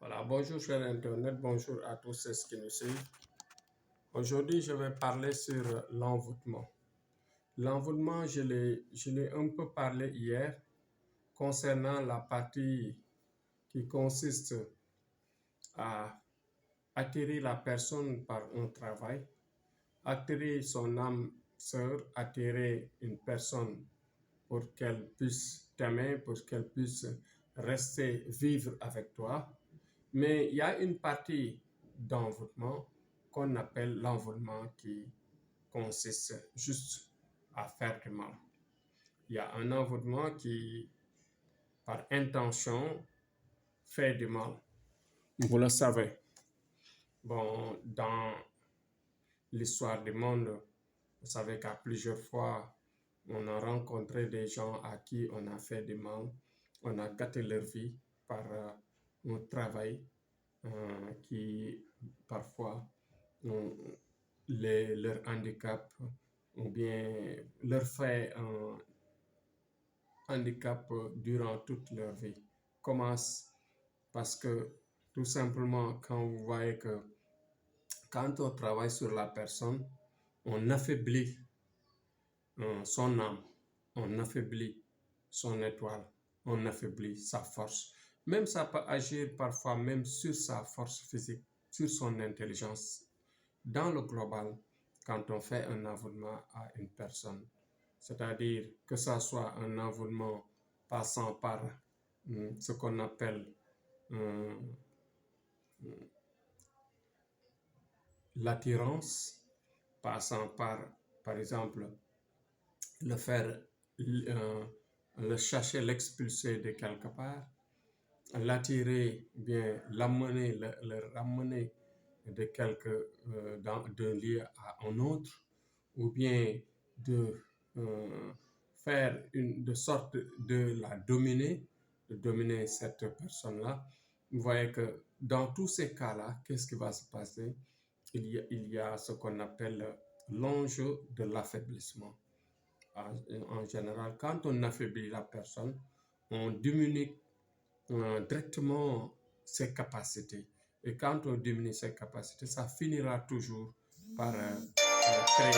Voilà, bonjour cher Internet, bonjour à tous ceux qui nous suivent. Aujourd'hui, je vais parler sur l'envoûtement. L'envoûtement, je l'ai un peu parlé hier concernant la partie qui consiste à attirer la personne par un travail, attirer son âme sœur, attirer une personne pour qu'elle puisse t'aimer, pour qu'elle puisse rester vivre avec toi. Mais il y a une partie d'envoûtement qu'on appelle l'envoûtement qui consiste juste à faire du mal. Il y a un envoûtement qui, par intention, fait du mal. Vous le savez. Bon, dans l'histoire du monde, vous savez qu'à plusieurs fois, on a rencontré des gens à qui on a fait du mal. On a gâté leur vie par un travail qui parfois leur handicap ou bien leur fait un handicap durant toute leur vie. Commence parce que tout simplement quand vous voyez que quand on travaille sur la personne, on affaiblit son âme, on affaiblit son étoile, on affaiblit sa force. Même ça peut agir parfois même sur sa force physique, sur son intelligence. Dans le global, quand on fait un envoûtement à une personne, c'est-à-dire que ça soit un envoûtement passant par ce qu'on appelle euh, l'attirance, passant par exemple, le faire, le chercher, l'expulser de quelque part, l'attirer, bien l'amener, le ramener de d'un lieu à un autre, ou bien de faire de sorte de la dominer, de dominer cette personne-là. Vous voyez que dans tous ces cas-là, qu'est-ce qui va se passer? Il y a ce qu'on appelle l'enjeu de l'affaiblissement. En général, quand on affaiblit la personne, on diminue directement ses capacités. Et quand on diminue ses capacités, ça finira toujours par créer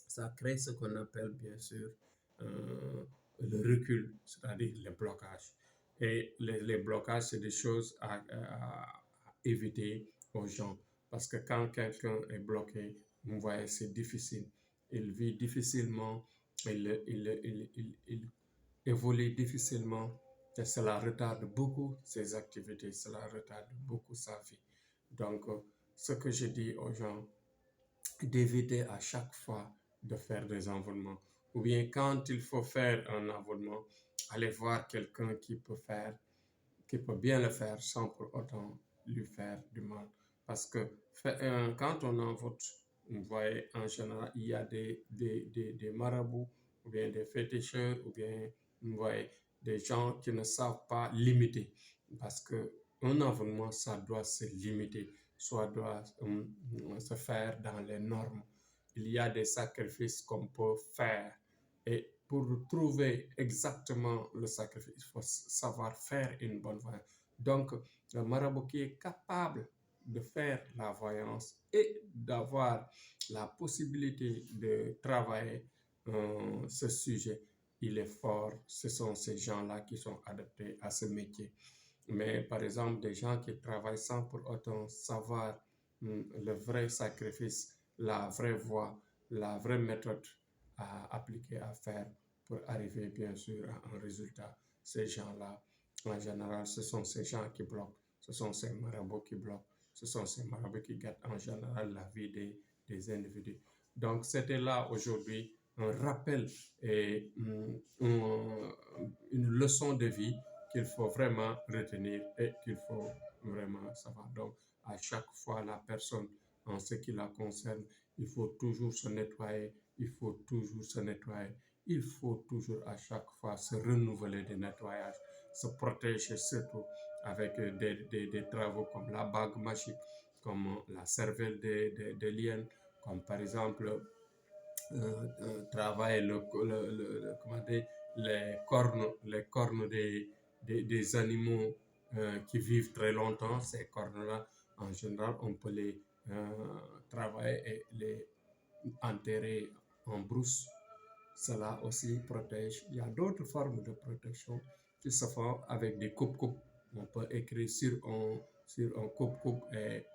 ça crée ce qu'on appelle bien sûr le recul, c'est-à-dire les blocages. Et les blocages, c'est des choses à éviter aux gens. Parce que quand quelqu'un est bloqué, vous voyez, c'est difficile. Il vit difficilement, il évolue difficilement et cela retarde beaucoup ses activités, cela retarde beaucoup sa vie. Donc, ce que je dis aux gens, d'éviter à chaque fois de faire des envoûtements. Ou bien quand il faut faire un envoûtement, aller voir quelqu'un qui peut bien le faire sans pour autant lui faire du mal. Parce que quand on envoûte, vous voyez, en général, il y a des marabouts, ou bien des féticheurs, ou bien, vous voyez, des gens qui ne savent pas limiter. Parce que un envoûtement, ça doit se limiter, soit doit se faire dans les normes. Il y a des sacrifices qu'on peut faire. Et pour trouver exactement le sacrifice, il faut savoir faire une bonne voyance. Donc, le marabout qui est capable de faire la voyance et d'avoir la possibilité de travailler ce sujet, il est fort. Ce sont ces gens-là qui sont adaptés à ce métier. Mais par exemple, des gens qui travaillent sans pour autant savoir le vrai sacrifice, la vraie voie, la vraie méthode à appliquer, à faire pour arriver bien sûr à un résultat. Ces gens-là, en général, ce sont ces gens qui bloquent, ce sont ces marabouts qui bloquent, ce sont ces marabouts qui gâtent en général la vie des individus. Donc, c'était là aujourd'hui un rappel et une leçon de vie qu'il faut vraiment retenir et qu'il faut vraiment savoir. Donc, à chaque fois, la personne, en ce qui la concerne, il faut toujours se nettoyer, il faut toujours se nettoyer, il faut toujours à chaque fois se renouveler de nettoyage, se protéger surtout avec des travaux comme la bague magique, comme la cervelle des liens, comme par exemple travailler comment dire, les cornes des animaux qui vivent très longtemps, ces cornes-là, en général, on peut les travailler et les enterrer en brousse. Cela aussi protège. Il y a d'autres formes de protection qui se font avec des coupes-coupes. On peut écrire sur un coupe-coupe et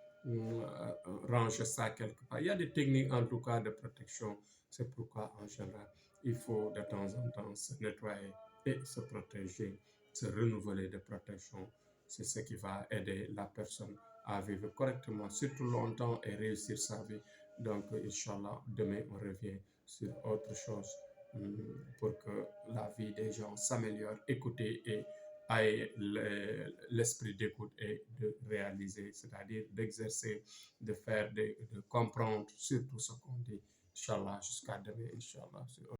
ranger ça quelque part. Il y a des techniques en tout cas de protection. C'est pourquoi en général, il faut de temps en temps se nettoyer et se protéger, se renouveler de protection. C'est ce qui va aider la personne à vivre correctement, surtout longtemps et réussir sa vie. Donc, Inch'Allah, demain, on revient sur autre chose pour que la vie des gens s'améliore, écouter et aient l'esprit d'écoute et de réaliser, c'est-à-dire d'exercer, de faire, de comprendre surtout ce qu'on dit. Inch'Allah, jusqu'à demain, Inch'Allah.